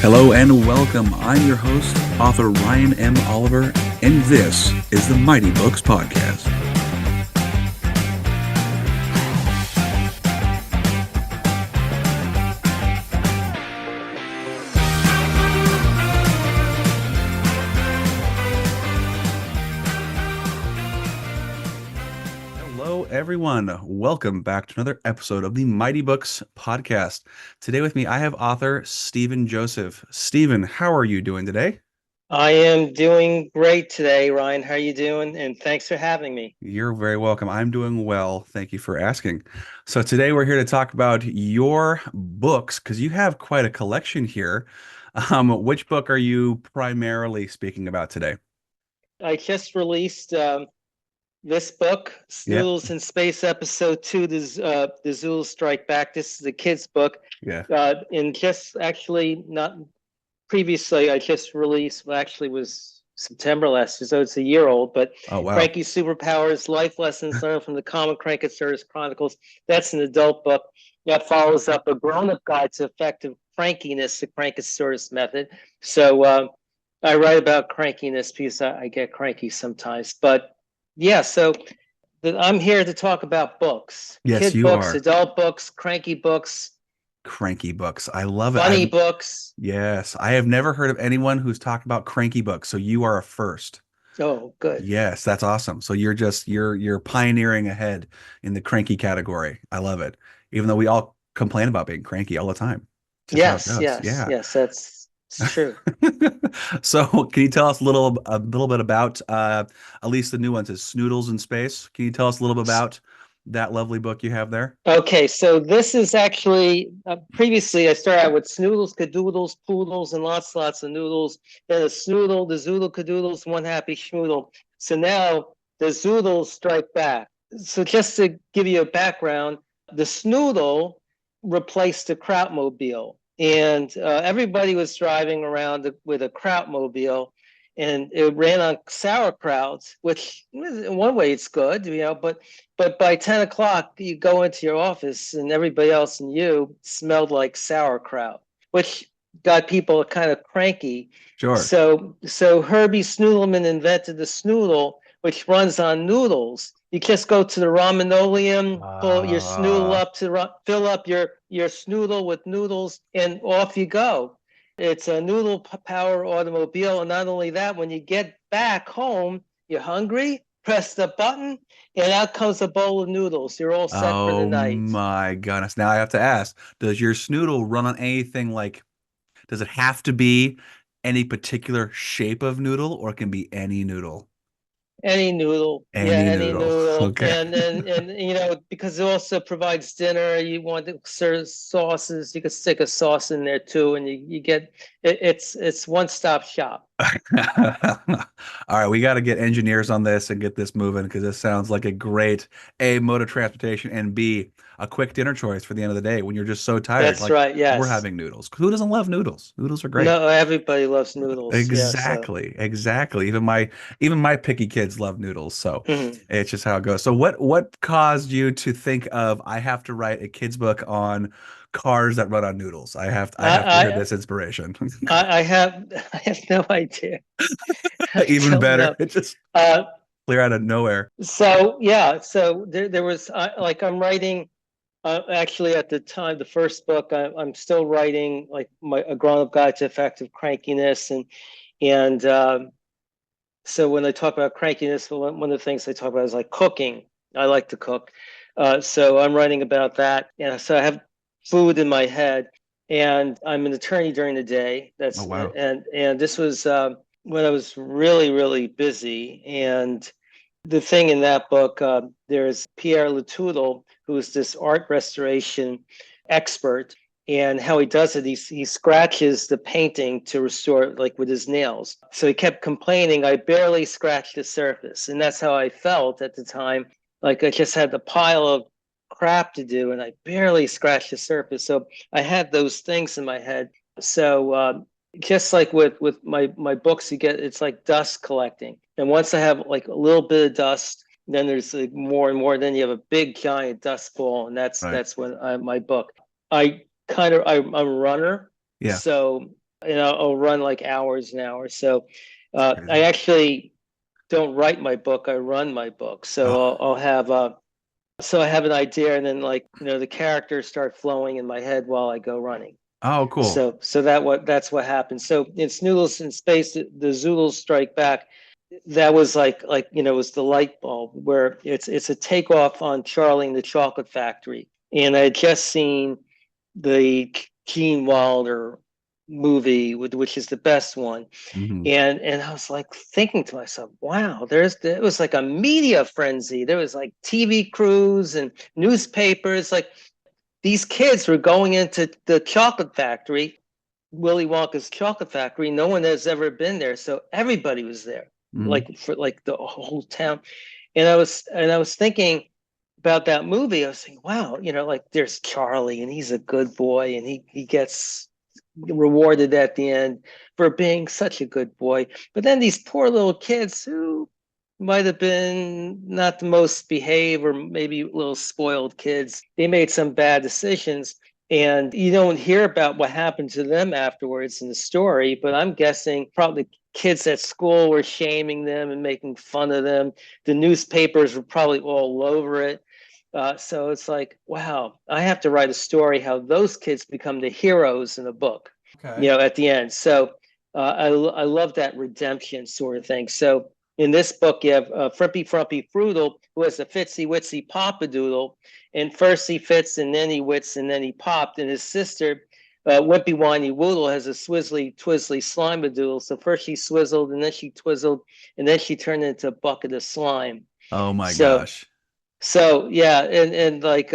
Hello and welcome. I'm your host, author Ryan M. Oliver, and this is the Mighty Books Podcast. Hello, everyone. Welcome back to another episode of the Mighty Books Podcast. Today with me, I have author Stephen Joseph. Stephen, how are you doing today? I am doing great today, Ryan. How are you doing? And thanks for having me. You're very welcome. I'm doing well. Thank you for asking. So today we're here to talk about your books because you have quite a collection here. Which book are you primarily speaking about today? I just released this book, Yeah. Zoodles in Space, Episode 2, the Zoodles Strike Back. This is a kid's book. Yeah. And just actually, not previously, I just released, well, actually was September last year, so it's a year old, but Oh, wow. Cranky Superpowers, Life Lessons Learned from the Common Crankiness Chronicles. That's an adult book that follows up a grown-up guide to effective crankiness, the Crankiness method. So I write about crankiness because I get cranky sometimes. But yeah, so I'm here to talk about books. Yes, Kid you books, are. adult books, cranky books, Cranky books. I love it. funny books. Yes. I have never heard of anyone who's talked about cranky books, so you are a first. Oh, good. Yes, that's awesome. So you're pioneering ahead in the cranky category. I love it. Even though we all complain about being cranky all the time. Just how it goes. Yeah. Yes, that's true. So can you tell us a little bit about at least the new ones is Snoodles in Space? Can you tell us a little bit about that lovely book you have there? Okay, so this is actually previously I started out with Snoodles, Cadoodles, Poodles, and lots of noodles. Then a Snoodle, the Zoodle, Cadoodles, One Happy Schmoodle. So now the Zoodles strike back. So just to give you a background, the Snoodle replaced the Krautmobile, and everybody was driving around with a Krautmobile, and it ran on sauerkraut, which in one way it's good, but by 10 o'clock you go into your office and everybody else and you smelled like sauerkraut, which got people kind of cranky. Sure. So Herbie Snoodleman invented the Snoodle, which runs on noodles. You just go to the Ramenolium, pull your Snoodle up fill up your Snoodle with noodles, and off you go. It's a noodle power automobile. And not only that, when you get back home, you're hungry, press the button, and out comes a bowl of noodles. You're all set for the night. Oh my goodness. Now I have to ask, does your Snoodle run on anything like, does it have to be any particular shape of noodle or it can be any noodle? Any noodle. Any noodle. Okay. And because it also provides dinner, you want to serve sauces, you can stick a sauce in there too, and you get it's one-stop shop. All right, we got to get engineers on this and get this moving because this sounds like a great A, mode of transportation, and B, a quick dinner choice for the end of the day when you're just so tired. That's right, yes. We're having noodles. Who doesn't love noodles? Noodles are great. No, everybody loves noodles. Exactly, exactly. Even my picky kids love noodles, so it's just how it goes. So what caused you to think of I have to write a kid's book on cars that run on noodles? I have to hear this inspiration. I have no idea. Even better. It just clear out of nowhere. So yeah, so there was I'm writing. Actually, at the time, the first book, I'm still writing like a grown-up guide to effective crankiness, and so when I talk about crankiness, one of the things I talk about is like cooking. I like to cook, so I'm writing about that. And so I have food in my head, and I'm an attorney during the day. Oh, wow. And this was when I was really, really busy. And the thing in that book, there's Pierre Latoudle, who is this art restoration expert, and how he does it, he scratches the painting to restore it, like with his nails. So he kept complaining, I barely scratched the surface. And that's how I felt at the time. Like I just had the pile of crap to do and I barely scratched the surface. So I had those things in my head. So just like with my books, it's like dust collecting. And once I have like a little bit of dust, then there's like more and more. Then you have a big giant dust ball, and Right. that's when my book. I'm a runner, Yeah. so I'll run like hours and hours. So It's I crazy. actually don't write my book; I run my book. So Oh, I'll have so I have an idea, and then like the characters start flowing in my head while I go running. oh, cool. So that's what happens. So in Snoodles in Space, the Zoodles Strike Back, that was like it was the light bulb where it's a takeoff on Charlie and the Chocolate Factory, and I had just seen the Gene Wilder movie, which is the best one, Hmm. and I was like thinking to myself, wow, it was like a media frenzy. There was like TV crews and newspapers, like these kids were going into the chocolate factory, Willy Wonka's chocolate factory. No one has ever been there, so everybody was there, Hmm. like for like the whole town. And I was thinking about that movie. I was thinking, wow, like there's Charlie, and he's a good boy, and he gets rewarded at the end for being such a good boy. But then these poor little kids who might have been not the most behaved or maybe little spoiled kids, they made some bad decisions. And you don't hear about what happened to them afterwards in the story, but I'm guessing probably kids at school were shaming them and making fun of them. The newspapers were probably all over it. So it's like, wow, I have to write a story how those kids become the heroes in the book, Okay. at the end. So I love that redemption sort of thing. So in this book, you have Frimpy Frumpy Froodle, who has a fitsy witsy Doodle, and first he fits, and then he wits, and then he popped, and his sister. Wimpy Whiny Woodle has a swizzly twizzly slimadoodle. So first she swizzled, and then she twizzled, and then she turned into a bucket of slime. Oh my So gosh. so yeah, and like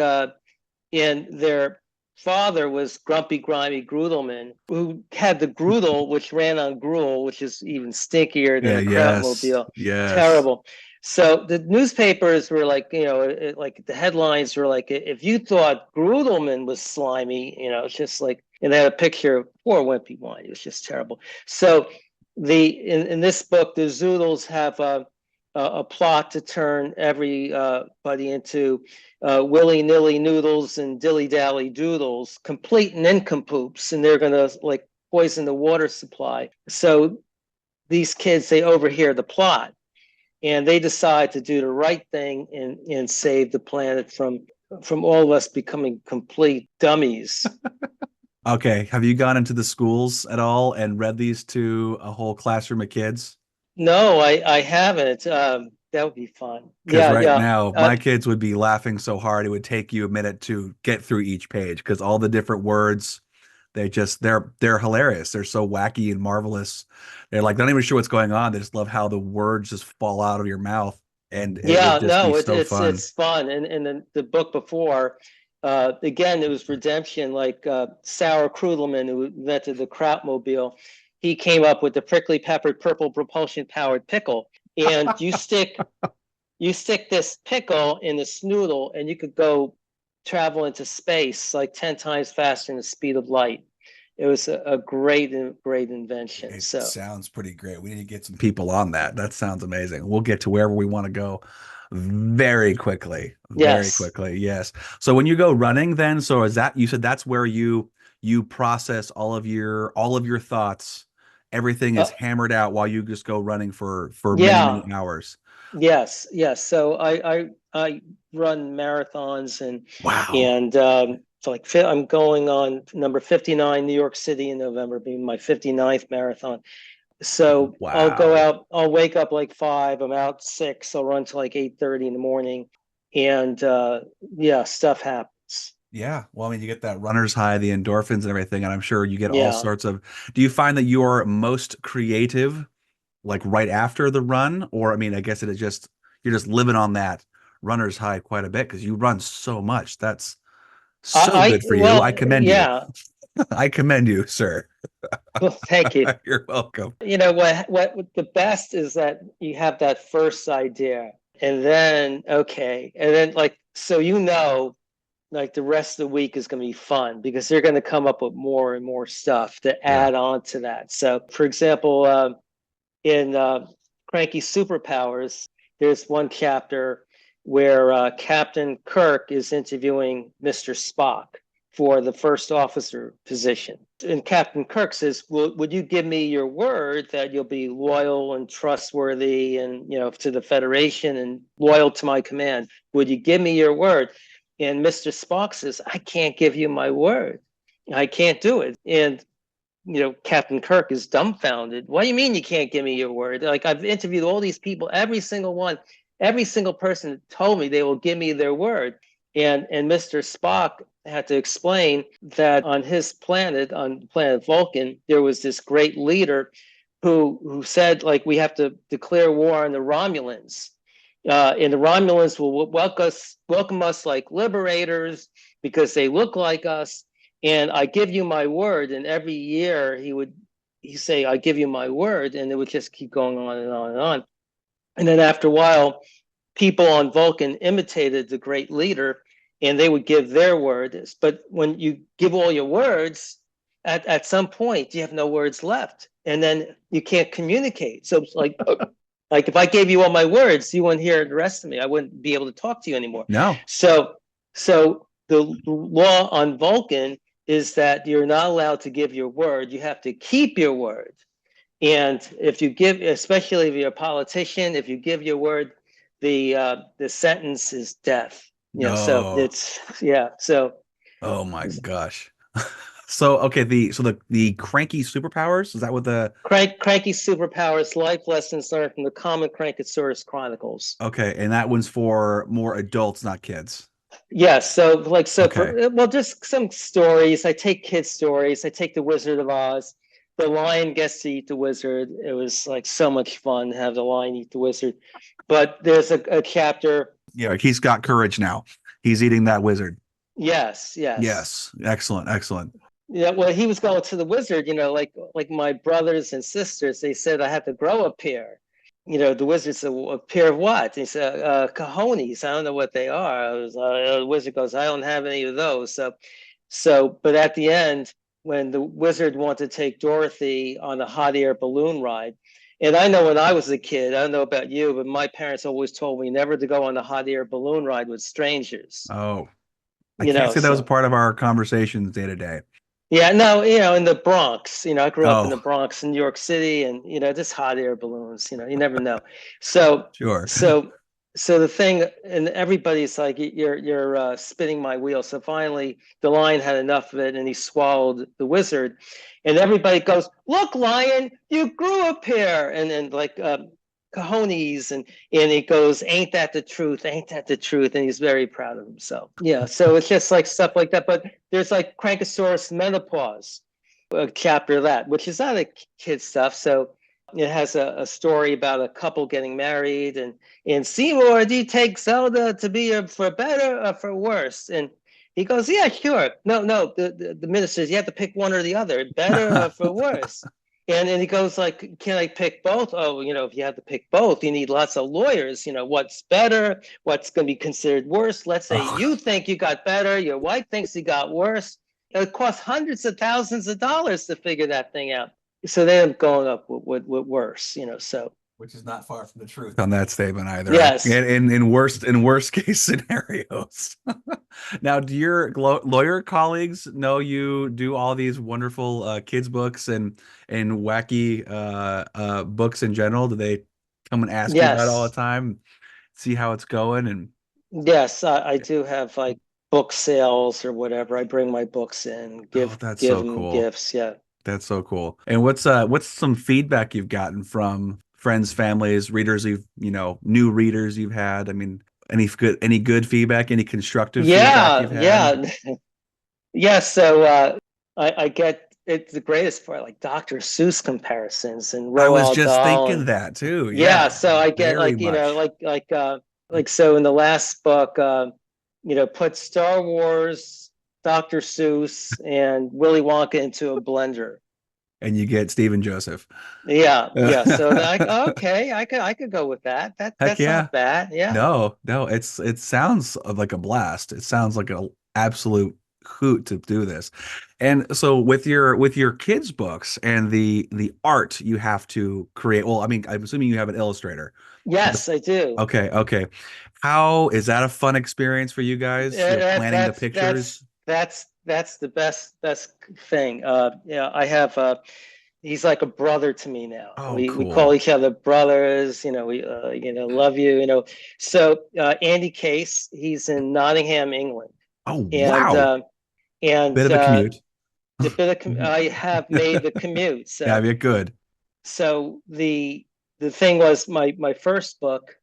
and their father was Grumpy Grimy Grudelman, who had the Grudel, which ran on gruel, which is even stinkier than Yeah, the yes. Krautmobile. Yes. Terrible. So the newspapers were like, like the headlines were like, if you thought Grudelman was slimy, it's just like, and they had a picture of poor Wimpy Wine. It was just terrible. So in this book, the Zoodles have a plot to turn everybody into willy nilly noodles and dilly dally doodles, complete nincompoops, and they're going to like poison the water supply. So these kids, they overhear the plot and they decide to do the right thing and save the planet from all of us becoming complete dummies. Okay. Have you gone into the schools at all and read these to a whole classroom of kids? No, I haven't. That would be fun. Because Yeah, right yeah. now, my kids would be laughing so hard it would take you a minute to get through each page because all the different words, they're hilarious. They're so wacky and marvelous. They're like not even sure what's going on. They just love how the words just fall out of your mouth, and it would Yeah, just be no, so fun. it's fun. And then the book before, again, it was redemption. Like Sauer Krudelman, who invented the Krautmobile, he came up with the prickly peppered purple propulsion powered pickle. And you stick this pickle in the snoodle, and you could go travel into space like 10 times faster than the speed of light. It was a great invention. It So sounds pretty great. We need to get some people on that. That sounds amazing. We'll get to wherever we want to go very quickly. Very yes. quickly. Yes. So when you go running then, so is that you said that's where you process all of your thoughts. Everything is Uh, hammered out while you just go running for many, yeah. many hours. Yes. So I run marathons Wow. and so like I'm going on number 59 New York City in November, being my 59th marathon. So I'll go Wow. out, I'll wake up like 5, I'm out 6, I'll run till like 8:30 in the morning. And yeah, stuff happens. Yeah. Well, I mean, you get that runner's high, the endorphins and everything, and I'm sure you get all Yeah. sorts of. Do you find that you're most creative like right after the run? Or I mean, I guess it is just you're just living on that runner's high quite a bit because you run so much. That's so good for you. I Well, commend you. yeah. I commend you, sir. Well, thank you. You're welcome. What the best is that you have that first idea, and then okay, and then like so like the rest of the week is going to be fun because they're going to come up with more and more stuff to Yeah. add on to that. So for example, in Cranky Superpowers, there's one chapter where Captain Kirk is interviewing Mr. Spock for the first officer position. And Captain Kirk says, would you give me your word that you'll be loyal and trustworthy and, to the Federation and loyal to my command? Would you give me your word? And Mr. Spock says, I can't give you my word. I can't do it. And Captain Kirk is dumbfounded. What do you mean you can't give me your word? Like, I've interviewed all these people, every single person told me they will give me their word. And Mr. Spock had to explain that on his planet, on the planet Vulcan, there was this great leader who said, like, we have to declare war on the Romulans. And the Romulans will welcome us like liberators because they look like us. And I give you my word. And every year he'd say, I give you my word. And it would just keep going on and on and on. And then after a while, people on Vulcan imitated the great leader and they would give their word. But when you give all your words, at some point, you have no words left. And then you can't communicate. So it's like if I gave you all my words, you wouldn't hear the rest of me. I wouldn't be able to talk to you anymore. No. So the law on Vulcan is that you're not allowed to give your word. You have to keep your word. And if you give, especially if you're a politician, if you give your word, the sentence is death. No. So it's So. Oh my gosh. So okay, the cranky superpowers, is that what the Cranky Superpowers, life lessons learned from the common Crankosaurus Chronicles. Okay, and that one's for more adults, not kids. Yes, Okay. just some stories. I take kids' stories. I take the Wizard of Oz. The lion gets to eat the wizard. It was like so much fun to have the lion eat the wizard. But there's a chapter. Yeah, he's got courage now. He's eating that wizard. Yes. Yes. Excellent. Yeah, well, he was going to the wizard, like my brothers and sisters, they said I had to grow a pair. The wizard said, a pair of what? He said, cojones. I don't know what they are. The wizard goes, I don't have any of those. But at the end, when the wizard wanted to take Dorothy on a hot air balloon ride, and I know when I was a kid, I don't know about you, but my parents always told me never to go on a hot air balloon ride with strangers. Oh, I can't say that was a part of our conversations day to day. Yeah, no, in the Bronx, I grew up in the Oh, Bronx in New York City, and just hot air balloons, you never know. So, sure. so the thing, and everybody's like, you're spinning my wheel. So finally, the lion had enough of it, and he swallowed the wizard, and everybody goes, "Look, lion, you grew a pair," and then like cojones, and he goes, "Ain't that the truth? Ain't that the truth?" And he's very proud of himself. Yeah, so it's just like stuff like that. But there's like Crankosaurus menopause, a chapter of that, which is not a kid stuff. So it has a story about a couple getting married, and Seymour, do you take Zelda to be for better or for worse? And he goes, yeah, sure. No, the minister says you have to pick one or the other, better or for worse. And then he goes like, can I pick both? Oh, if you have to pick both, you need lots of lawyers. What's better? What's going to be considered worse? Let's say you think you got better. Your wife thinks you got worse. It costs hundreds of thousands of dollars to figure that thing out. So they end up going up with worse, so. Which is not far from the truth on that statement either. Yes. In worst case scenarios. Now, do your lawyer colleagues know you do all these wonderful kids books and wacky books in general? Do they come and ask you about it all the time, see how it's going? And yes, I do have like book sales or whatever. I bring my books in, give them gifts. Yeah. That's so cool. And what's some feedback you've gotten from friends, families, readers new readers you've had? I mean, any good feedback, any constructive feedback you've had? Yeah. So I get it's the greatest part, like Dr. Seuss comparisons and Roald I was just Dahl thinking that too. Yeah, so I get very so in the last book, put Star Wars, Dr. Seuss, and Willy Wonka into a blender. And you get Stephen Joseph. Yeah. So okay, I could go with that. That's not bad. Yeah. No, it sounds like a blast. It sounds like an absolute hoot to do this. And so with your kids' books and the art you have to create. Well, I mean, I'm assuming you have an illustrator. Yes, I do. Okay, okay. How is that a fun experience for you guys? Planning the That's pictures? that's the best thing. Yeah, I have he's like a brother to me now. Oh, We call cool. each other brothers. We love you. So Andy Case, he's in Nottingham, England, Oh, and wow. Bit of a commute. I have made the commute. Yeah, So yeah, good. the thing was my first book.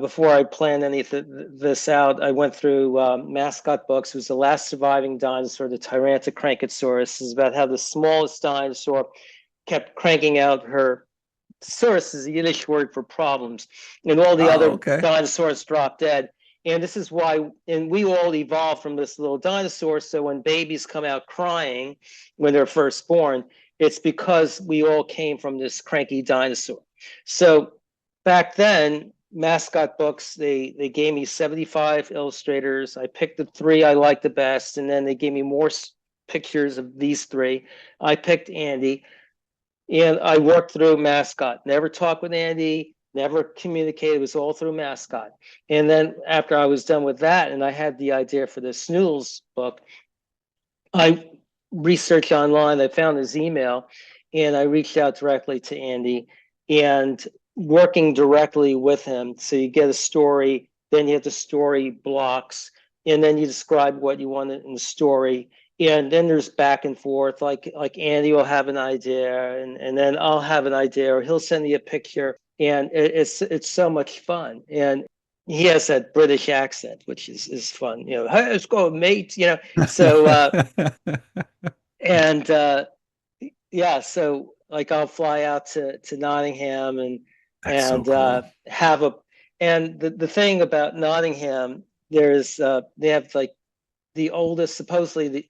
Before I planned any of this out, I went through Mascot Books. It was the last surviving dinosaur, the Tyrannosaurus. It's about how the smallest dinosaur kept cranking out her source is a Yiddish word for problems, and all the Oh, other okay. dinosaurs dropped dead. And this is why, and we all evolved from this little dinosaur. So when babies come out crying when they're first born, it's because we all came from this cranky dinosaur. So back then, Mascot Books, they gave me 75 illustrators. I picked the three I liked the best, and then they gave me more pictures of these three. I picked Andy. And I worked through Mascot, never talked with Andy, never communicated. It was all through Mascot. And then after I was done with that, and I had the idea for the Snoodles book, I researched online, I found his email, and I reached out directly to Andy and working directly with him. So you get a story, then you have the story blocks, and then you describe what you want in the story. And then there's back and forth, like Andy will have an idea, and then I'll have an idea, or he'll send me a picture, and it's so much fun. And he has that British accent, which is fun. Hey, let's go, mate. So and yeah, so like I'll fly out to Nottingham That's so and cool. have a and the thing about Nottingham, there's they have like the oldest, supposedly the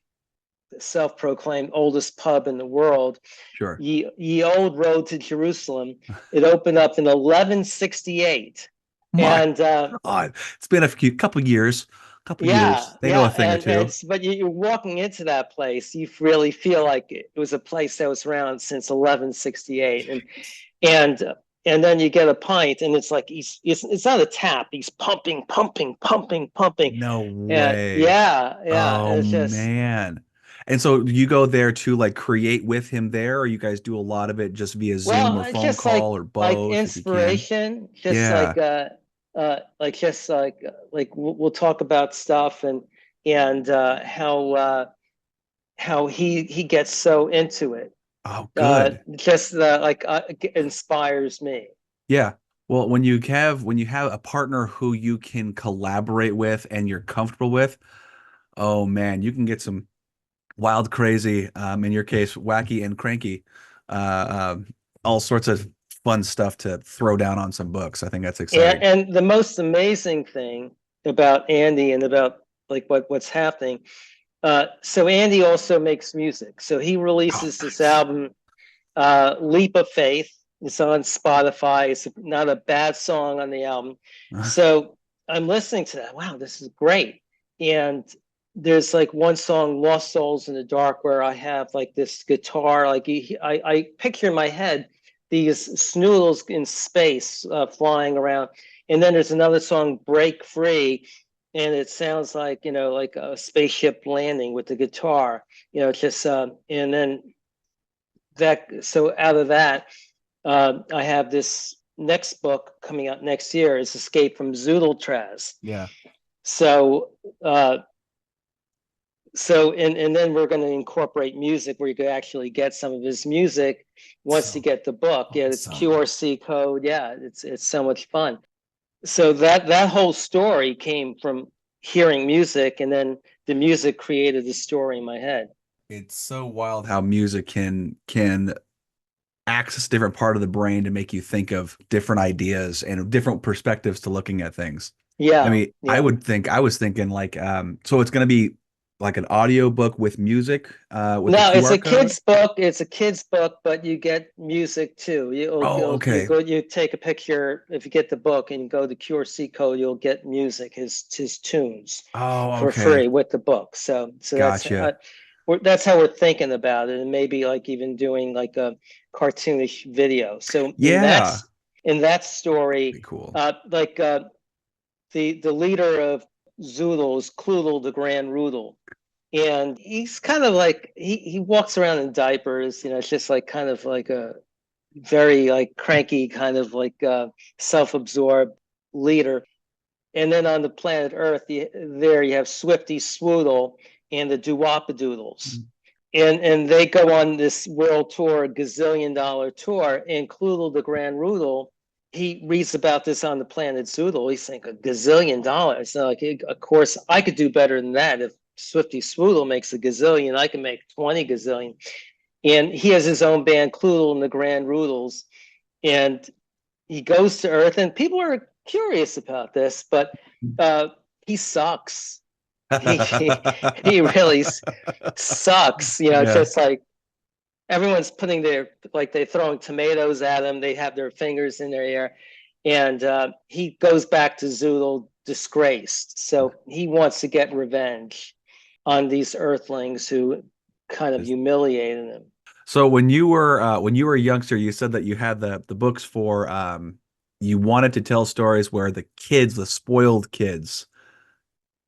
self-proclaimed oldest pub in the world, Sure. Ye Old Road to Jerusalem. It opened up in 1168, My and God. It's been a couple yeah, years. They know a yeah, thing or and two. it's but you're walking into that place, you really feel like it was a place that was around since 1168, and then you get a pint, and it's like it's not a tap. He's pumping, pumping, pumping, pumping, No and way. yeah, Oh it's just man. And so you go there to like create with him there, or you guys do a lot of it just via Zoom well, or it's phone just call or like both if you can? inspiration, just Yeah. like just like we'll talk about stuff and how he gets so into it. Oh, good. Just inspires me. Yeah. Well, when you have a partner who you can collaborate with and you're comfortable with, oh man, you can get some wild, crazy, in your case, wacky and cranky, all sorts of fun stuff to throw down on some books. I think that's exciting. And the most amazing thing about Andy and about like what's happening. So Andy also makes music. So he Oh, releases this nice. album, Leap of Faith. It's on Spotify. It's not a bad song on the album. So I'm listening to that. Wow, this is great. And there's like one song, Lost Souls in the Dark, where I have like this guitar. Like I picture in my head these snoodles in space flying around. And then there's another song, Break Free. And it sounds like, like a spaceship landing with the guitar, just, and then so out of that, I have this next book coming out next year is Escape from Zoodletraz. Yeah. So uh, and then we're going to incorporate music where you could actually get some of his music once you So get the book. Yeah, it's awesome. QRC code. Yeah, it's so much fun. So that whole story came from hearing music, and then the music created the story in my head. It's so wild how music can access a different part of the brain to make you think of different ideas and different perspectives to looking at things. I Yeah, mean, yeah. I was thinking like so it's going to be like an audio book with music, with the No, it's QR a code? kid's book. It's a kid's book, but you get music too. Oh, You okay. go, you take a picture. If you get the book and you go to QRC code, you'll get music, his tunes Oh, for okay. free with the book. So Gotcha. that's how we're thinking about it, and maybe like even doing like a cartoonish video. So Yeah. in that Be story, cool. like the leader of Zoodles, Cloodle the Grand Roodle, and he's kind of like he walks around in diapers. It's just like kind of like a very like cranky kind of like self-absorbed leader. And then on the planet Earth, there you have Swifty Swoodle and the Doodles. And they go on this world tour, a gazillion-dollar tour, and Cloodle the Grand Roodle, he reads about this on the planet Zoodle. He's thinking $1 gazillion. So like, of course, I could do better than that. If Swifty Swoodle makes a gazillion, I can make 20 gazillion. And he has his own band, Cloodle and the Grand Roodles. And he goes to Earth, and people are curious about this, but uh, he sucks. He really sucks. It's Yeah. just like everyone's putting they're throwing tomatoes at him. They have their fingers in their ear, and he goes back to Zoodle disgraced. So he wants to get revenge on these Earthlings who kind of humiliated him. So when you were a youngster, you said that you had the books for you wanted to tell stories where the kids, the spoiled kids,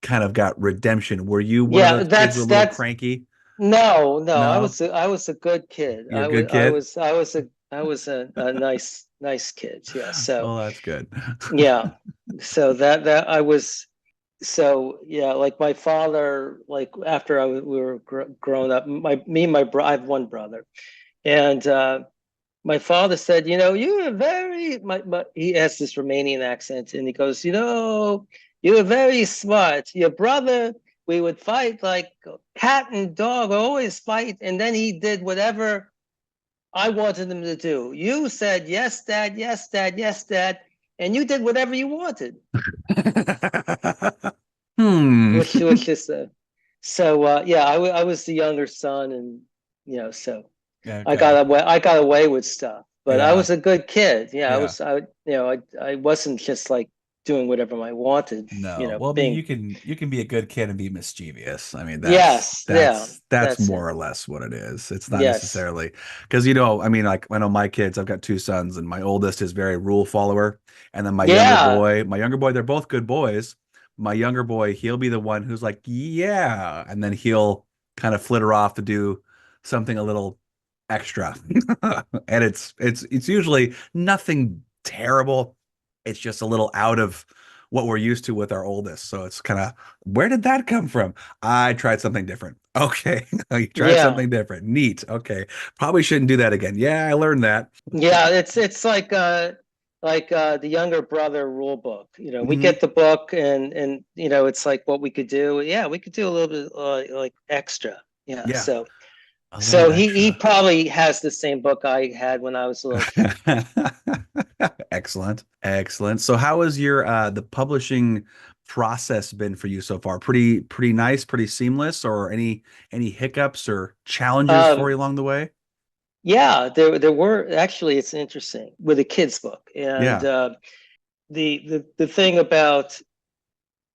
kind of got redemption. Were you one of Yeah, those kids who were a little that's cranky? no, no. No, I was a good kid. you're a good kid. I was a nice kid. Yeah. So Well, that's good. yeah. So that I was. So yeah, like my father, like after we were grown up, I have one brother, and my father said, you're very, he has this Romanian accent, and he goes, you're very smart. Your brother, we would fight like cat and dog, always fight, and then he did whatever I wanted him to do. You said yes, dad, yes, dad, yes, dad, and you did whatever you wanted, Hmm. which is so yeah, I was the younger son, and so Okay. I got away with stuff, but I Yeah. was a good kid. Yeah, Yeah. I wasn't just like doing whatever I wanted, No. Well, I mean, being you can be a good kid and be mischievous. I mean, yes, yeah, that's that's it. more or less what it is. It's not Yes. necessarily because I mean, like I know my kids, I've got two sons, and my oldest is very rule follower, and then Yeah. my younger boy, they're both good boys. My younger boy, he'll be the one who's like, yeah, and then he'll kind of flitter off to do something a little extra. And it's usually nothing terrible. It's just a little out of what we're used to with our oldest. So it's kind of, where did that come from? I tried something different. Okay. You tried Yeah. something different. Neat. Okay. Probably shouldn't do that again. Yeah, I learned that. Yeah, it's like the younger brother rule book. We Hmm. get the book, and it's like what we could do. Yeah, we could do a little bit like extra. Yeah. Yeah, So a little so he extra. probably has the same book I had when I was a little kid. Excellent. Excellent. So how has your the publishing process been for you so far? Pretty nice, pretty seamless, or any hiccups or challenges for Um, you along the way? yeah, there were actually. It's interesting with a kid's book, and Yeah. the thing about,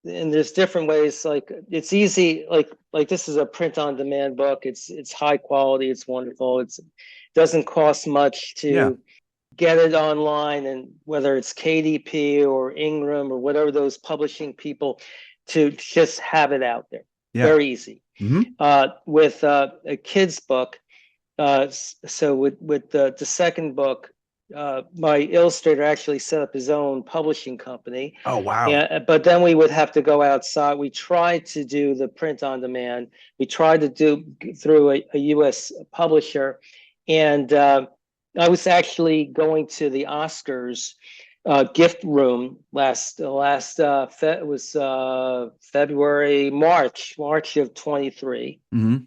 and there's different ways. Like it's easy. Like this is a print on demand book. It's high quality. It's wonderful. It doesn't cost much Yeah. to get it online, and whether it's KDP or Ingram or whatever those publishing people, to just have it out there. Yeah. Very easy. Hmm. With a kid's book. So with the second book, my illustrator actually set up his own publishing company. Oh, wow. And but then we would have to go outside. We tried to do the print on demand. We tried to do through a US publisher, and I was actually going to the Oscars gift room it was March of 23. Hmm.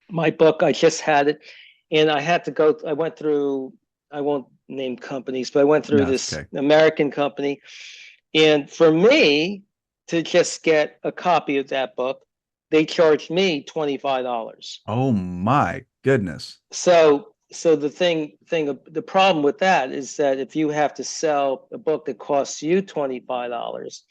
My book, I just had it, and I went through, I won't name companies, but I went through No, it's this okay. American company. And for me to just get a copy of that book, they charged me $25. Oh my goodness. So the problem with that is that if you have to sell a book that costs you $25,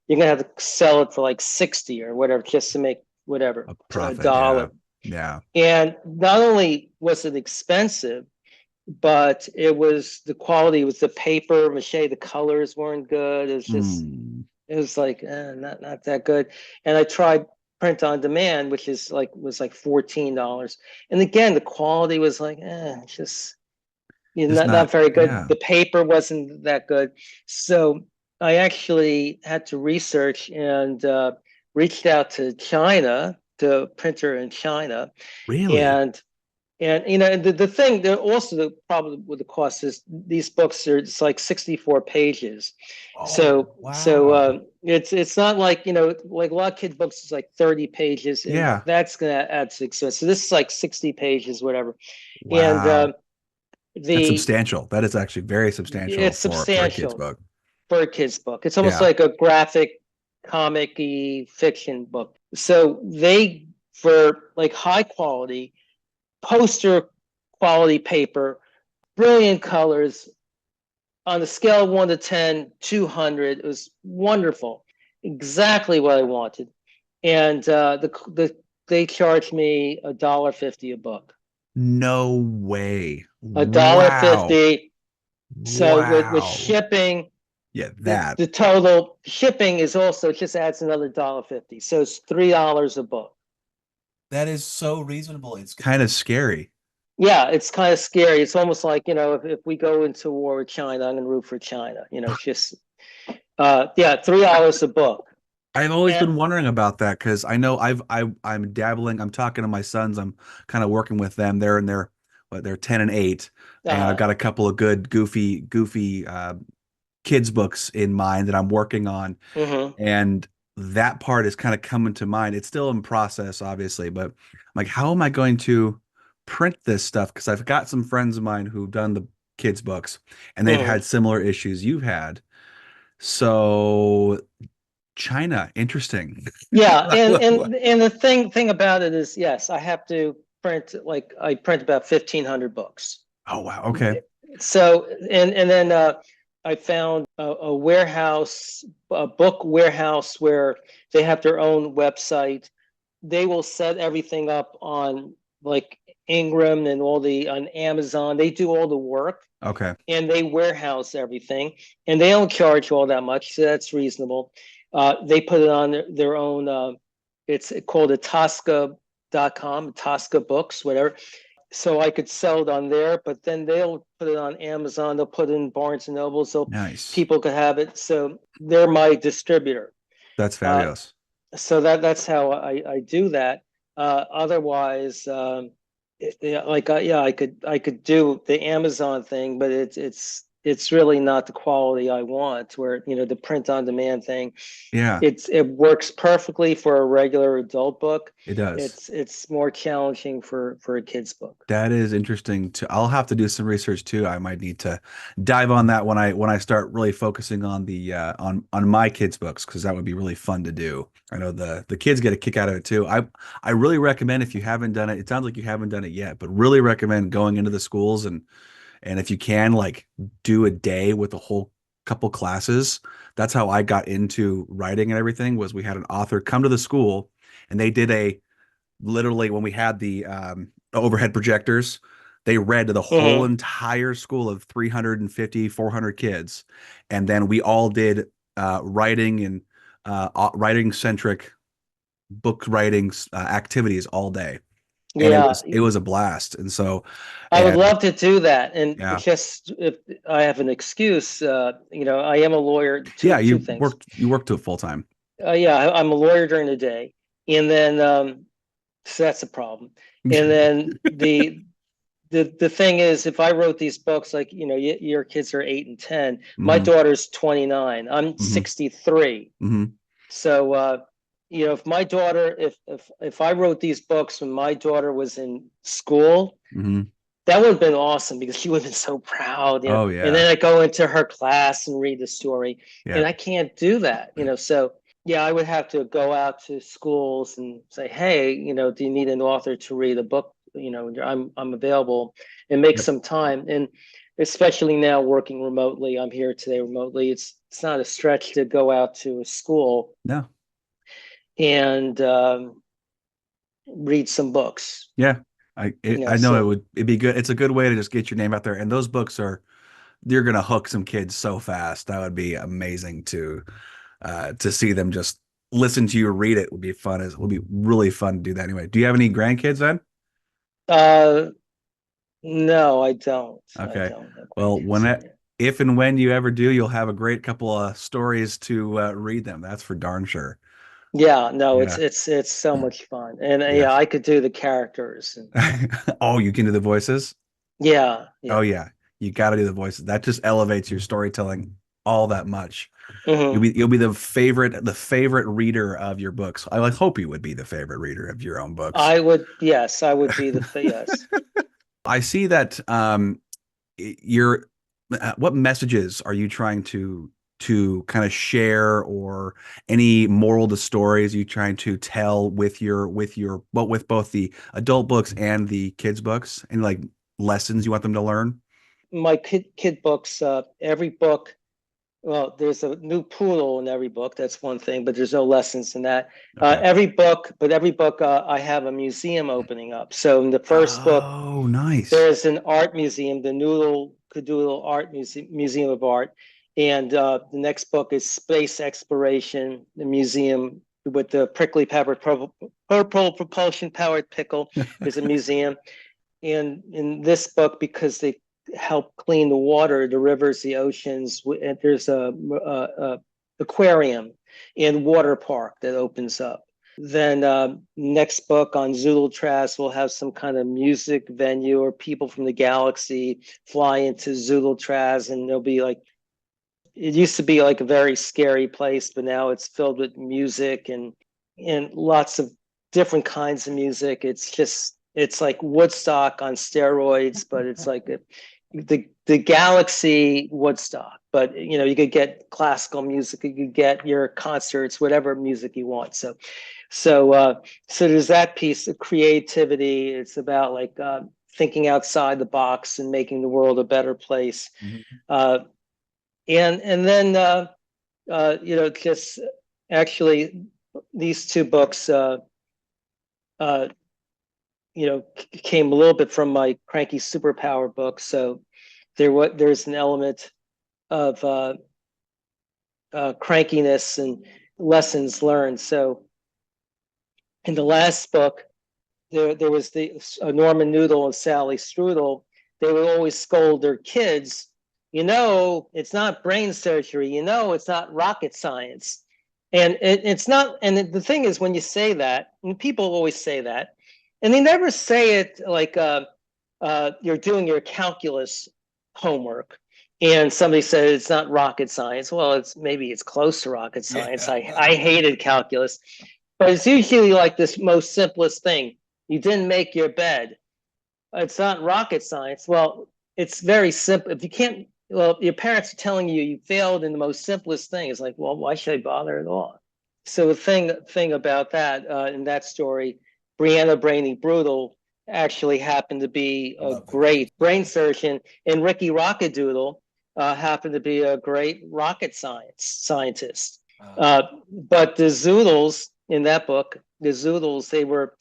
you're gonna have to sell it for like 60 or whatever just to make whatever A a profit. Yeah. dollar. Yeah. And not only was it expensive, but it was the quality was the paper mache, the colors weren't good. It was like not that good. And I tried print on demand, which is like was like $14. And again, the quality was like just Just not not, very good. yeah. The paper wasn't that good. So I actually had to research and reached out to China, to a printer in China, Really? and the thing, also the problem with the cost is these books are it's like 64 pages. Oh, So wow. it's not like, like a lot of kids books is like 30 pages and Yeah. that's gonna add to expense. So this is like 60 pages, whatever. And Wow. That's the substantial. That is actually very substantial it's for a kid's substantial book. for a kid's book. It's almost Yeah. like a graphic comic-y fiction book. So they for like high quality poster quality paper, brilliant colors on the scale of 1 to 10, 200. It was wonderful, exactly what I wanted. And they charged me $1.50 a book. No way. A dollar Wow. fifty. So with Wow. shipping, Yeah, the, that the total shipping is also just adds another $1.50. So it's $3 a book. that is so reasonable. It's kind of scary. Yeah, it's kind of scary. It's almost like, if we go into war with China, I'm gonna root for China. It's just yeah, $3 a book. I've always And been wondering about that because I know I'm dabbling. I'm talking to my sons. I'm kind of working with them. They're in their what they're 10 and 8, and I've uh got a couple of good goofy kids books in mind that I'm working on. hmm And that part is kind of coming to mind. It's still in process, obviously, but I'm like, how am I going to print this stuff? Because I've got some friends of mine who've done the kids' books and they've hmm had similar issues you've had. So China, interesting. Yeah, and the thing about it is, yes, I have to print like I print about 1,500 books. Oh wow. Okay. So and then I found a warehouse, a book warehouse where they have their own website. They will set everything up on like Ingram and all the on Amazon. They do all the work Okay. and they warehouse everything, and they don't charge all that much, so that's reasonable. They put it on their own. It's called a Tosca.com, Tosca Books, whatever. So I could sell it on there, but then they'll put it on Amazon. They'll put it in Barnes and Noble, so Nice. people could have it. So they're my distributor. That's Uh, fabulous. so that's how I do that. Otherwise, yeah, like yeah, I could do the Amazon thing, but it's really not the quality I want. Where the print on demand thing, Yeah, it works perfectly for a regular adult book. it does. It's more challenging for a kid's book. That is interesting too. I'll have to do some research too. I might need to dive on that when I start really focusing on the on my kids' books because that would be really fun to do. I know the kids get a kick out of it too. I really recommend if you haven't done it. It sounds like you haven't done it yet, but really recommend going into the schools and if you can like do a day with a whole couple classes. That's how I got into writing and everything was we had an author come to the school and they did a literally when we had the overhead projectors, they read to the whole Mm-hmm. entire school of 350, 400 kids. And then we all did writing and writing centric book writing activities all day. And Yeah, it was a blast. And so, I would and love to do that. And yeah, just if I have an excuse, I am a lawyer. Two yeah, two things. you worked to it full time. Yeah, I'm a lawyer during the day, and then so that's a problem. And then the thing is, if I wrote these books, like your kids are 8 and 10, my Hmm. daughter's 29, I'm Hmm. 63. Hmm. So if my daughter, if I wrote these books when my daughter was in school, Hmm. that would have been awesome because she would have been so proud, Oh And yeah. then I go into her class and read the story, Yeah. and I can't do that. So Yeah, I would have to go out to schools and say, hey, do you need an author to read a book? I'm available, and make Yep. some time. And especially now working remotely, I'm here today remotely. It's not a stretch to go out to a school No. and read some books. Yeah. I know So it'd be good. It's a good way to just get your name out there. And those books are you're gonna hook some kids so fast. That would be amazing to see them just listen to you read it would be fun. It would be really fun to do that anyway. Do you have any grandkids then? uh, no, I don't. I Okay. don't have Well, grandkids. if and when you ever do, you'll have a great couple of stories to read them. That's for darn sure. Yeah, no, it's Yeah. it's it's so much fun, and yeah, Yes. I could do the characters, and Oh, you can do the voices? yeah, Oh yeah. yeah. You got to do the voices. That just elevates your storytelling all that much. Hmm. You'll be the favorite reader of your books. I hope you would be the favorite reader of your own books. Yes, I would be yes. I see that you're what messages are you trying to kind of share or any moral to stories you trying to tell with both the adult books and the kids books and like lessons you want them to learn? My kid books, every book, well, there's a new poodle in every book. That's one thing, but there's no lessons in that. Okay. Every book, I have a museum opening up. So in the first book, Oh, nice. there's an art museum, the Noodle Cadoodle Art Museum of Art, and the next book is Space Exploration, the museum with the prickly purple propulsion powered pickle. There's a museum, and in this book, because they help clean the water, the rivers, the oceans, and there's a aquarium and water park that opens up. Then next book on Zoodle Trash will have some kind of music venue or people from the galaxy fly into Zoodle Trash, and there'll be like, it used to be like a very scary place, but now it's filled with music and lots of different kinds of music. It's like Woodstock on steroids, but it's like the galaxy Woodstock. But you could get classical music, you could get your concerts, whatever music you want. So there's that piece of creativity. It's about like thinking outside the box and making the world a better place. Mhm. Uh, and then just actually these two books uh, came a little bit from my Cranky Superpower book. So there's an element of crankiness and lessons learned. So in the last book, there was the Norman Noodle and Sally Strudel. They would always scold their kids. It's not brain surgery. It's not rocket science. And it's not. And the thing is, when you say that, and people always say that, and they never say it like you're doing your calculus homework, and somebody said it's not rocket science. Well, maybe it's close to rocket science. Yeah. I hated calculus, but it's usually like this most simplest thing. You didn't make your bed. It's not rocket science. Well, it's very simple. If you can't, well, your parents are telling you you failed in the most simplest thing. It's like, well, why should I bother at all? So the thing about that in that story, Brianna Brainy Brutal actually happened to be I a love that name. great brain surgeon, and Ricky Rockadoodle happened to be a great rocket scientist. But the Zoodles in that book, the Zoodles, they were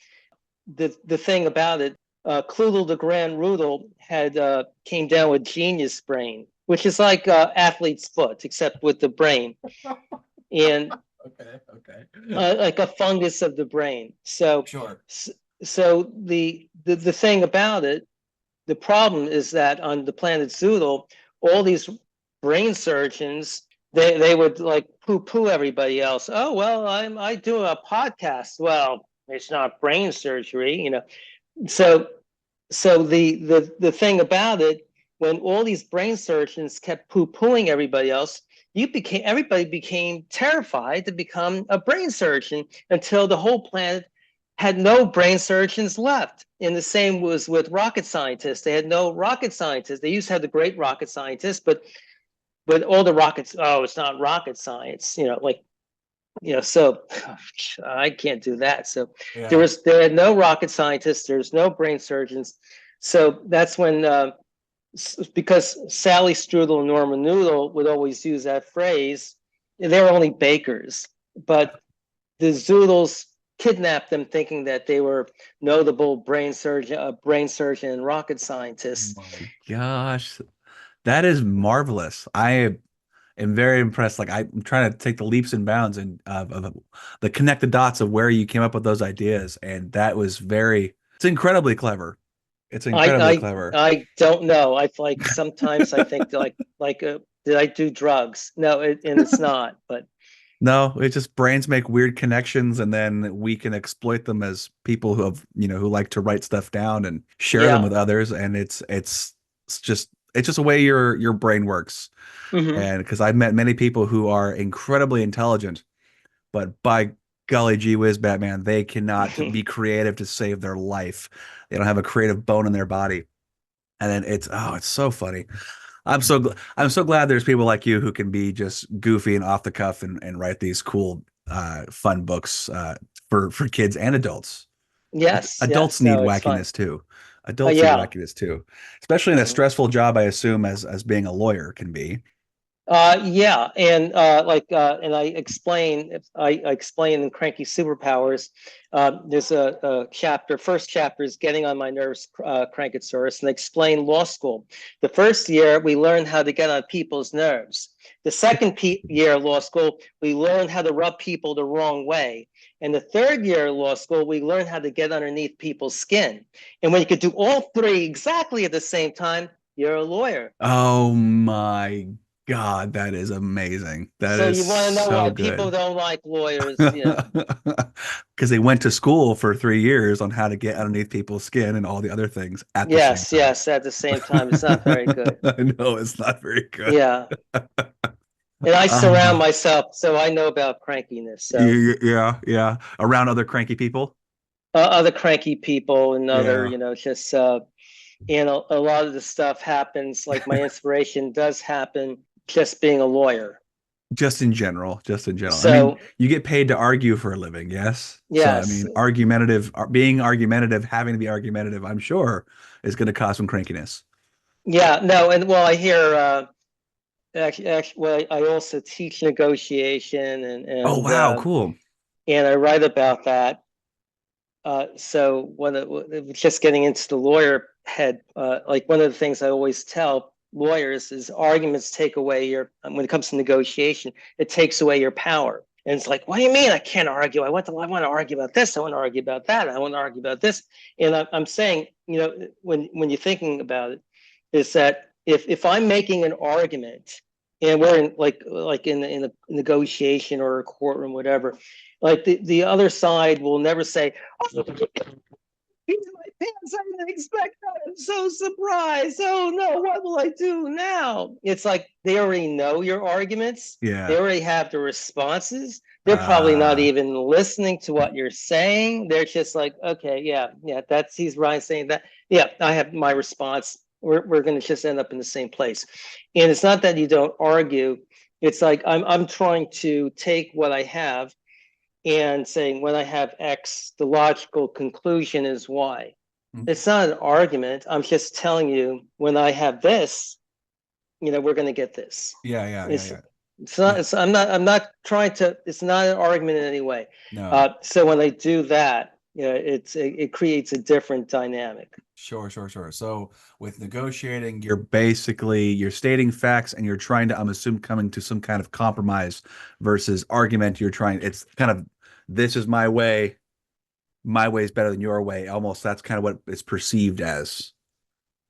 the thing about it. Cloodle the Grand Roodle had came down with genius brain, which is like athlete's foot, except with the brain, and Okay, okay. like a fungus of the brain. So, Sure. so the thing about it, the problem is that on the planet Zoodle, all these brain surgeons they would like poo poo everybody else. Oh well, I do a podcast. Well, it's not brain surgery. So the thing about it, when all these brain surgeons kept poo pooing everybody else, everybody became terrified to become a brain surgeon until the whole planet had no brain surgeons left. And the same was with rocket scientists. They had no rocket scientists. They used to have the great rocket scientists, but all the rockets, oh, it's not rocket science, like So I can't do that. So Yeah. there are no rocket scientists, there's no brain surgeons. So that's when because Sally Strudel and Norman Noodle would always use that phrase. They were only bakers, but the Zoodles kidnapped them, thinking that they were notable brain surgeon and rocket scientists. My gosh, that is marvelous. I am very impressed. Like I'm trying to take the leaps and bounds and of the connect the dots of where you came up with those ideas, and that was it's incredibly clever. It's incredibly I clever. I don't know. I like sometimes I think did I do drugs? No, and it's not. But No, it's just brains make weird connections, and then we can exploit them as people who have, who like to write stuff down and share them yeah. with others. And it's just a way your brain works. Hmm. And because I've met many people who are incredibly intelligent, but by golly gee whiz, Batman, they cannot be creative to save their life. They don't have a creative bone in their body. And then it's so funny. I'm so glad there's people like you who can be just goofy and off the cuff and write these cool fun books for kids and adults. Yes, Adults yes. need No, it's fun. wackiness too. Adults need Yeah. wackiness too, especially in a Mhm. stressful job, I assume, as being a lawyer can be. Yeah, and and I explain in Cranky Superpowers. There's a chapter. First chapter is getting on my nerves, Crankosaurus, and explain law school. The first year we learn how to get on people's nerves. The second year of law school we learn how to rub people the wrong way. And the third year of law school we learn how to get underneath people's skin. And when you could do all three exactly at the same time, you're a lawyer. Oh my God, that is amazing. That So is you want to know so why people good. don't like lawyers? Because they went to school for 3 years on how to get underneath people's skin and all the other things at the same Yes, time. yes. At the same time, it's not very good. I know it's not very good. Yeah, and I surround Oh, myself, so I know about crankiness. So yeah, yeah. Around other cranky people. other cranky people and other, Yeah. just a lot of the stuff happens. Like my inspiration does happen just being a lawyer. Just in general, just in general. I mean, So you get paid to argue for a living, yes? So, I yes, mean, being argumentative, having to be argumentative, I'm sure is going to cause some crankiness. yeah, no, and well, I hear. Actually, well, I also teach negotiation Oh, wow, cool. and I write about that. So just getting into the lawyer head, like one of the things I always tell lawyers is arguments take away when it comes to negotiation, it takes away your power. And it's like, what do you mean I can't argue? I want to argue about this. I want to argue about that. I want to argue about this. And I'm saying, when you're thinking about it, is that if I'm making an argument and we're in in a negotiation or a courtroom, whatever, like the other side will never say, "Oh, these are my pants! I didn't expect that. I'm so surprised. Oh no, what will I do now?" It's like they already know your arguments. They Yeah. already have the responses. They're probably not Uh, even listening to what you're saying. They're just like, okay, yeah, yeah, he's Ryan saying that. Yeah, I have my response. We're going to just end up in the same place. And it's not that you don't argue. It's like I'm trying to take what I have and saying when I have X, the logical conclusion is Y. It's not an argument. I'm just telling you when I have this, we're going to get this. yeah, yeah, yeah, It's yeah. it's not. Yeah. It's I'm not trying to. It's not an argument in any way. No. So when I do that, it creates a different dynamic. Sure, sure, sure. So with negotiating, you're stating facts and you're trying to, I'm assuming, coming to some kind of compromise versus argument. It's kind of this is my way is better than your way. Almost that's kind of what it's perceived as.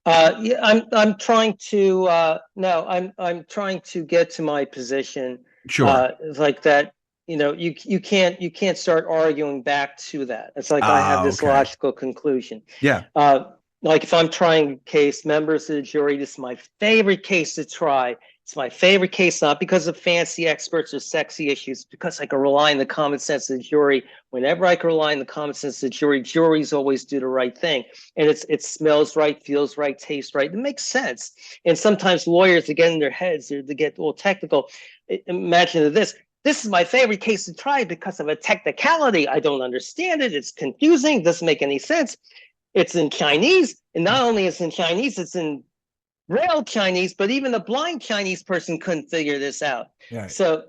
Yeah, I'm trying to no, I'm trying to get to my position Sure. like that. You can't start arguing back to that. It's like I have Ah, this okay. logical conclusion. Yeah. Uh, like if I'm trying case members of the jury, this is my favorite case to try. It's my favorite case, not because of fancy experts or sexy issues, because I can rely on the common sense of the jury. Whenever I can rely on the common sense of the jury, juries always do the right thing. And it smells right, feels right, tastes right. It makes sense. And sometimes lawyers, to get in their heads, they get all technical. Imagine this. this is my favorite case to try because of a technicality. I don't understand it. It's confusing. Doesn't make any sense. It's in Chinese. And not only is it in Chinese, it's in Braille Chinese, but even a blind Chinese person couldn't figure this out. Right. So,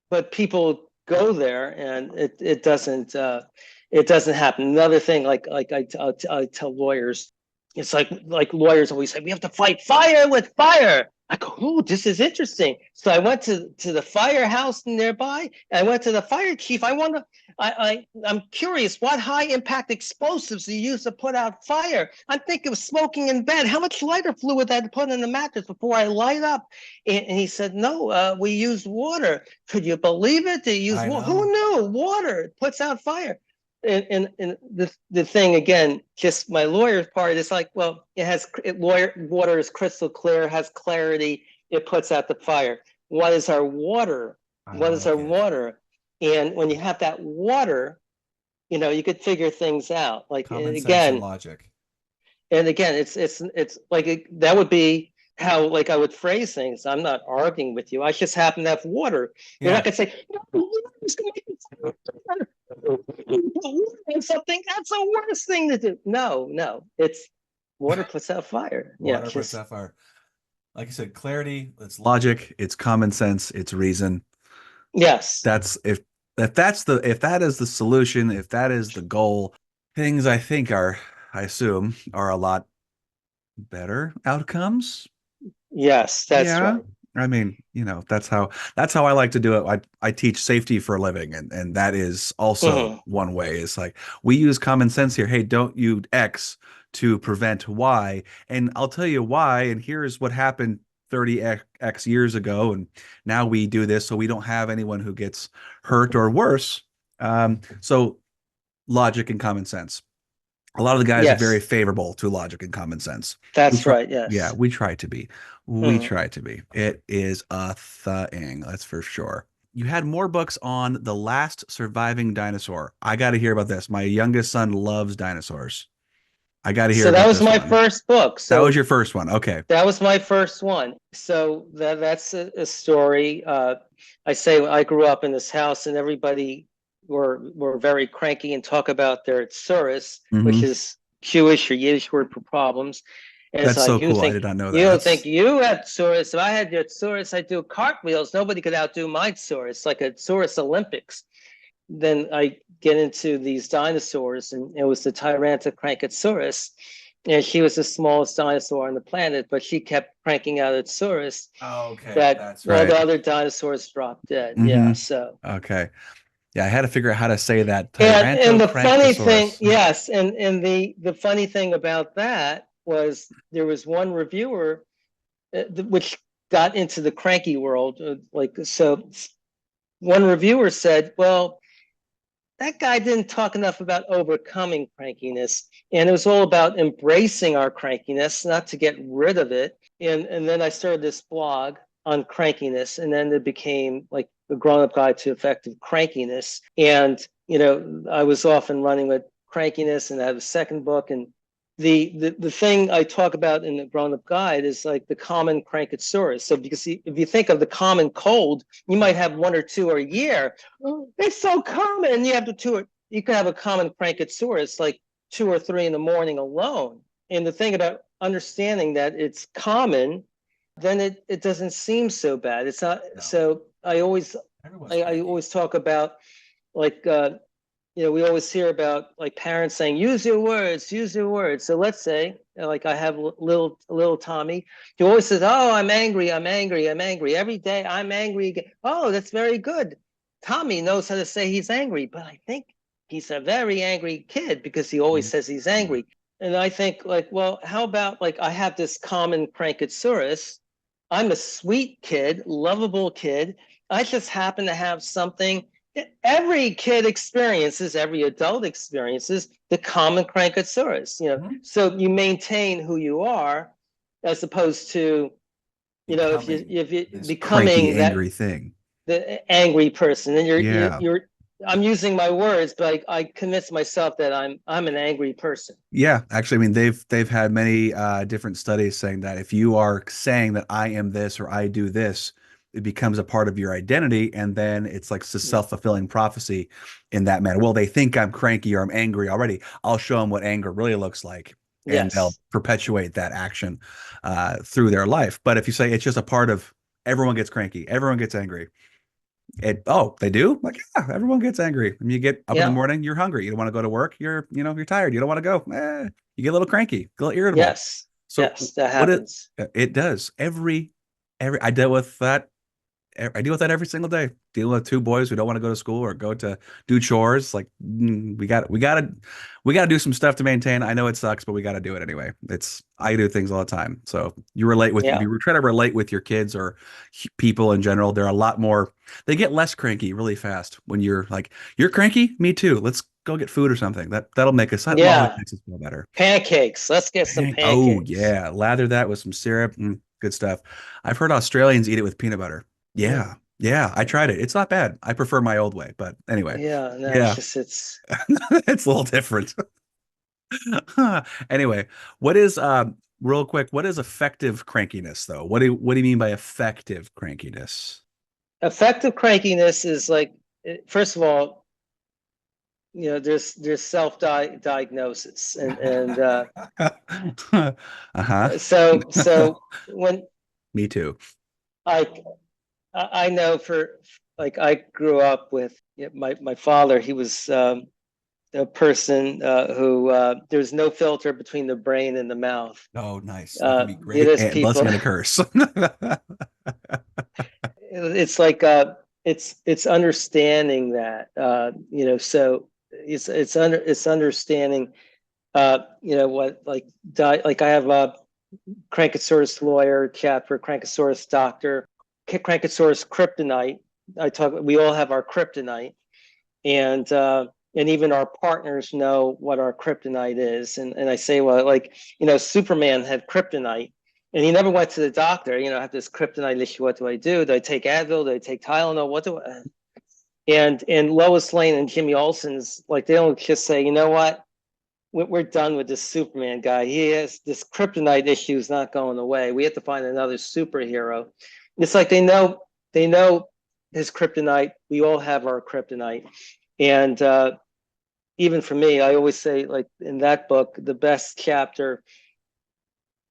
but people go there and it doesn't happen. Another thing, like I tell lawyers, it's like lawyers always say, we have to fight fire with fire. I go, oh, this is interesting. So I went to the firehouse nearby. And I went to the fire chief. I'm curious, what high impact explosives do you use to put out fire? I'm thinking of smoking in bed. How much lighter fluid I had to put in the mattress before I light up? And he said, no, we used water. Could you believe it? They use water. Who knew? Water puts out fire. And the thing again, just my lawyer's part is like, well, water is crystal clear, has clarity, it puts out the fire. What is our water? What is our water? And when you have that water, you could figure things out. Like common again, sense and logic. And again, it's like that would be how like I would phrase things. I'm not arguing with you. I just happen to have water. Yeah. You're not gonna say, no, something that's the worst thing to do. No, it's water puts out fire. Water puts out fire. Like I said, clarity, it's logic, it's common sense, it's reason. Yes. If that is the solution, if that is the goal, things I assume are a lot better outcomes. Yes, that's right. I mean, that's how I like to do it. I teach safety for a living, and that is also one way. It's like we use common sense here. Hey, don't use X to prevent Y, and I'll tell you why. And here's what happened 30x years ago, and now we do this so we don't have anyone who gets hurt or worse. So logic and common sense. A lot of the guys are very favorable to logic and common sense. That's right. Yes. Yeah, we try to be. We try to be. It is a thing, that's for sure. You had more books on the last surviving dinosaur. I got to hear about this. My youngest son loves dinosaurs. I got to hear. So that was my first book. So that was your first one. Okay. That was my first one. So that's a story. I say I grew up in this house, and everybody were very cranky and talk about their tsuris, which is Jewish or Yiddish word for problems. And that's so cool. I did not know that. You don't think you had tsuris? If I had your tsuris, I'd do cartwheels. Nobody could outdo my tsuris, like a tsuris Olympics. Then I get into these dinosaurs, and it was the Tyrannosaurus, and she was the smallest dinosaur on the planet, but she kept cranking out its tsuris. Oh, okay. That's right. All the other dinosaurs dropped dead. Yeah. So. Okay. Yeah, I had to figure out how to say that. And the funny thing, yes, and the funny thing about that was there was one reviewer which got into the cranky world, so one reviewer said, well, that guy didn't talk enough about overcoming crankiness, and it was all about embracing our crankiness, not to get rid of it. And then I started this blog on crankiness, and then it became like a grown-up guide to effective crankiness. And I was off and running with crankiness, and I have a second book. And the thing I talk about in the grown-up guide is like the common crankiness. So because if you think of the common cold, you might have one or two a year. It's so common. You can have a common crankiness like 2 or 3 in the morning alone. And the thing about understanding that it's common, then it doesn't seem so bad. It's not. No. So I always talk about like we always hear about like parents saying, use your words. So let's say like I have little Tommy. He always says, oh, I'm angry every day. I'm angry. Oh, that's very good. Tommy knows how to say he's angry, but I think he's a very angry kid because he always says he's angry. And I think like, well, how about like I have this common crankiness. I'm a sweet kid, lovable kid. I just happen to have something that every kid experiences, every adult experiences, the common crankiness. So you maintain who you are as opposed to, if you becoming that angry thing, the angry person. And you're I'm using my words, but I convince myself that I'm an angry person. Yeah, actually, I mean they've had many different studies saying that if you are saying that I am this or I do this, it becomes a part of your identity, and then it's like a Mm. self-fulfilling prophecy in that manner. Well, they think I'm cranky or I'm angry already. I'll show them what anger really looks like, and they'll Yes. perpetuate that action through their life. But if you say it's just a part of everyone gets cranky, everyone gets angry, they do? Like, yeah, everyone gets angry. When you get up in the Yeah. morning, you're hungry. You don't want to go to work. You're tired. You don't want to go. You get a little cranky, a little irritable. Yes. So Yes. That what happens. it does every I deal with that. I deal with that every single day. Dealing with two boys who don't want to go to school or go to do chores. Like we got to do some stuff to maintain. I know it sucks, but we got to do it anyway. I do things all the time. So if Yeah. you try to relate with your kids or people in general, they're a lot more. They get less cranky really fast when you're like, you're cranky. Me too. Let's go get food or something. That always Yeah. makes us feel better. Pancakes. Let's get some Oh pancakes. yeah, lather that with some syrup. Good stuff. I've heard Australians eat it with peanut butter. Mm. Yeah, yeah, I tried it. It's not bad. I prefer my old way, but anyway, Yeah. No, it's yeah, just, it's, it's a little different. Anyway, what is real quick? What is effective crankiness though? What do you mean by effective crankiness? effective crankiness is like, first of all, there's self-diagnosis and Uh-huh. so when Me too. I I know for like I grew up with my father. He was a person who there's no filter between the brain and the mouth. Oh, nice. That can be great. There's And people. blessing and a curse. It's like it's understanding that so it's understanding what like I have a Crankosaurus lawyer chapter, Crankosaurus doctor, Crankosaurus kryptonite. We all have our kryptonite, and even our partners know what our kryptonite is. And I say, well, like, Superman had kryptonite and he never went to the doctor. I have this kryptonite issue. What do I do? Do I take Advil? Do I take Tylenol? What do I? And Lois Lane and Jimmy Olsen's like, they don't just say, you know what? We're done with this Superman guy. He has this kryptonite issue is not going away. We have to find another superhero. It's like they know his kryptonite. We all have our kryptonite. And even for me, I always say, like in that book, the best chapter,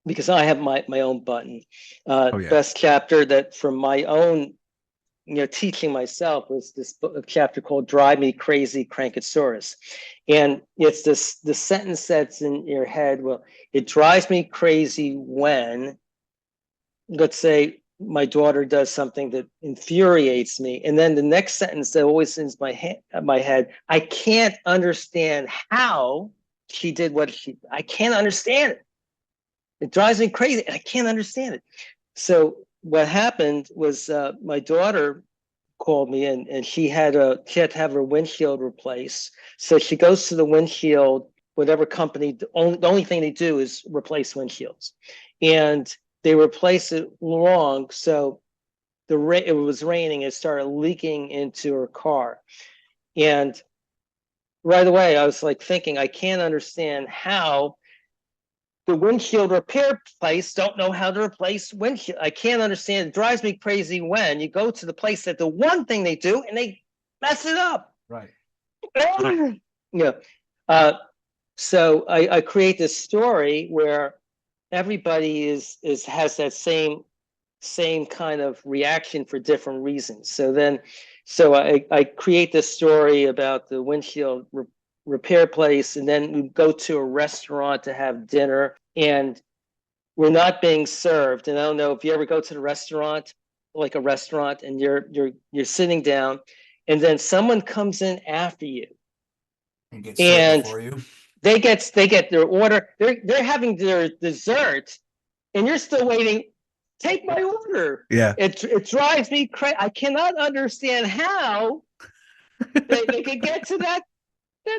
because I have my own button, Oh yeah. best chapter that from my own teaching myself was this book, a chapter called "Drive Me Crazy, Crankosaurus," and it's the sentence that's in your head. Well, it drives me crazy when, let's say, my daughter does something that infuriates me, and then the next sentence that always in my head, I can't understand how she did what she. I can't understand it. It drives me crazy, and I can't understand it. So what happened was my daughter called me and she had to have her windshield replaced. So she goes to the windshield, whatever company, the only thing they do is replace windshields. And they replace it wrong. So it was raining, it started leaking into her car. And right away I was like thinking, I can't understand how the windshield repair place don't know how to replace windshield. I can't understand. It drives me crazy when you go to the place that the one thing they do and they mess it up. Right. Yeah. Uh, so I create this story where everybody has that same kind of reaction for different reasons. So I create this story about the windshield repair place, and then we go to a restaurant to have dinner, and we're not being served. And I don't know if you ever go to the restaurant, like a restaurant, and you're sitting down, and then someone comes in after you, And get served and before you. they get their order. They're having their dessert, and you're still waiting. Take my order. Yeah. It drives me crazy. I cannot understand how they could get to that. The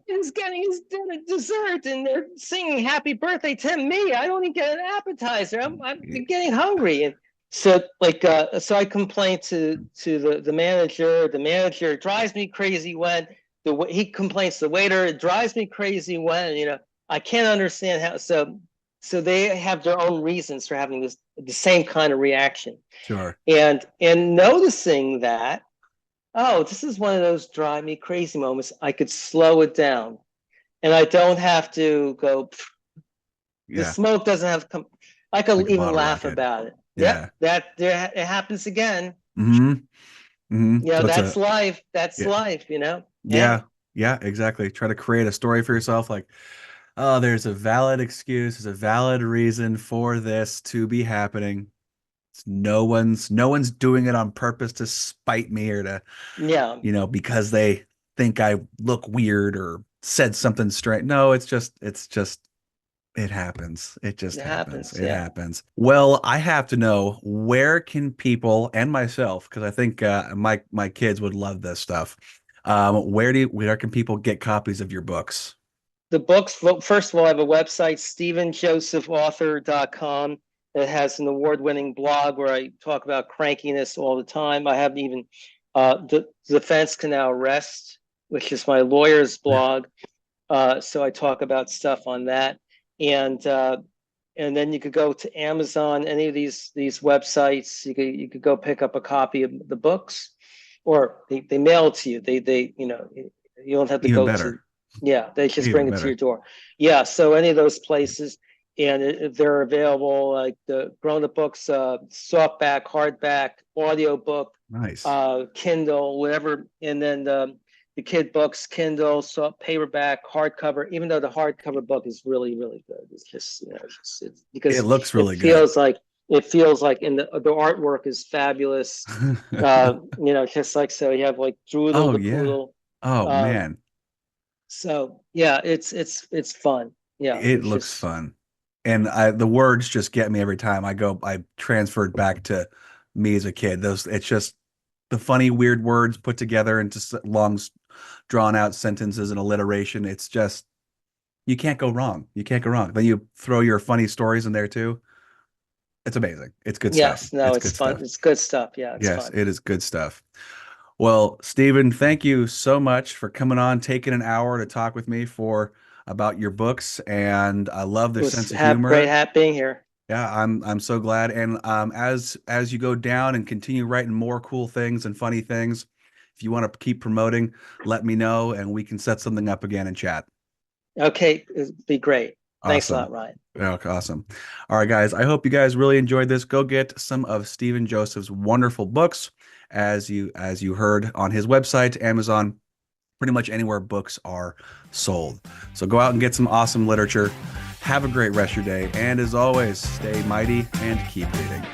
Ryan's getting his dessert and they're singing happy birthday to me. I don't even get an appetizer. I'm getting hungry. And so so I complained to the manager. The manager drives me crazy when he complains to the waiter. It drives me crazy when, I can't understand how. So So they have their own reasons for having the same kind of reaction. Sure. And noticing that, oh, this is one of those drive me crazy moments. I could slow it down, and I don't have to go. The Yeah. smoke doesn't have to come. I could Like a even bottle laugh rocket. about it. Yep, Yeah. that there it happens again. Mm-hmm. Mm-hmm. You know, So it's that's a, life. That's yeah. life. You know. Yeah. Yeah. Yeah, exactly. Try to create a story for yourself. Like, oh, there's a valid excuse, there's a valid reason for this to be happening. No one's doing it on purpose to spite me or to, Yeah. because they think I look weird or said something strange. No, it's just it happens. It just It happens. happens. It Yeah. happens. Well, I have to know, where can people and myself, because I think my kids would love this stuff. Where can people get copies of your books? The books, well, first of all, I have a website, stephenjosephauthor.com. That has an award-winning blog where I talk about crankiness all the time. I have even the defense can now rest, which is my lawyer's blog. So I talk about stuff on that, and and then you could go to Amazon, any of these websites. You could go pick up a copy of the books, or they mail it to you. They you don't have to Even go to, better. yeah, they just Even bring it to your better. door. Yeah, so any of those places, and they're available, like the grown-up books, softback, hardback, audio book, Nice. Kindle, whatever, and then the kid books, Kindle, so paperback, hardcover. Even though the hardcover book is really, really good, it's just it's It because looks it really good. feels like in the artwork is fabulous. Just like, so you have like Droodle Oh the yeah. poodle. Oh Um, man. so yeah, it's fun. Yeah, It it's looks just fun. And the words just get me every time. I transferred back to me as a kid. Those It's just the funny, weird words put together into long, drawn out sentences and alliteration. It's just, you can't go wrong. You can't go wrong. Then you throw your funny stories in there too. It's amazing. It's good stuff. yes, no, It's it's good fun. stuff. It's good stuff. Yeah, it's Yes, fun. it is good stuff. Well, Stephen, thank you so much for coming on, taking an hour to talk with me for about your books, and I love It their was sense of great humor. being here. Yeah, I'm so glad. And as you go down and continue writing more cool things and funny things, if you want to keep promoting, let me know and we can set something up again and chat. Okay, it'd be great. Thanks a Awesome. lot, Ryan. Okay, awesome. All right, guys. I hope you guys really enjoyed this. Go get some of Stephen Joseph's wonderful books, as you heard on his website, Amazon, pretty much anywhere books are sold. So go out and get some awesome literature. Have a great rest of your day, and as always, stay mighty and keep reading.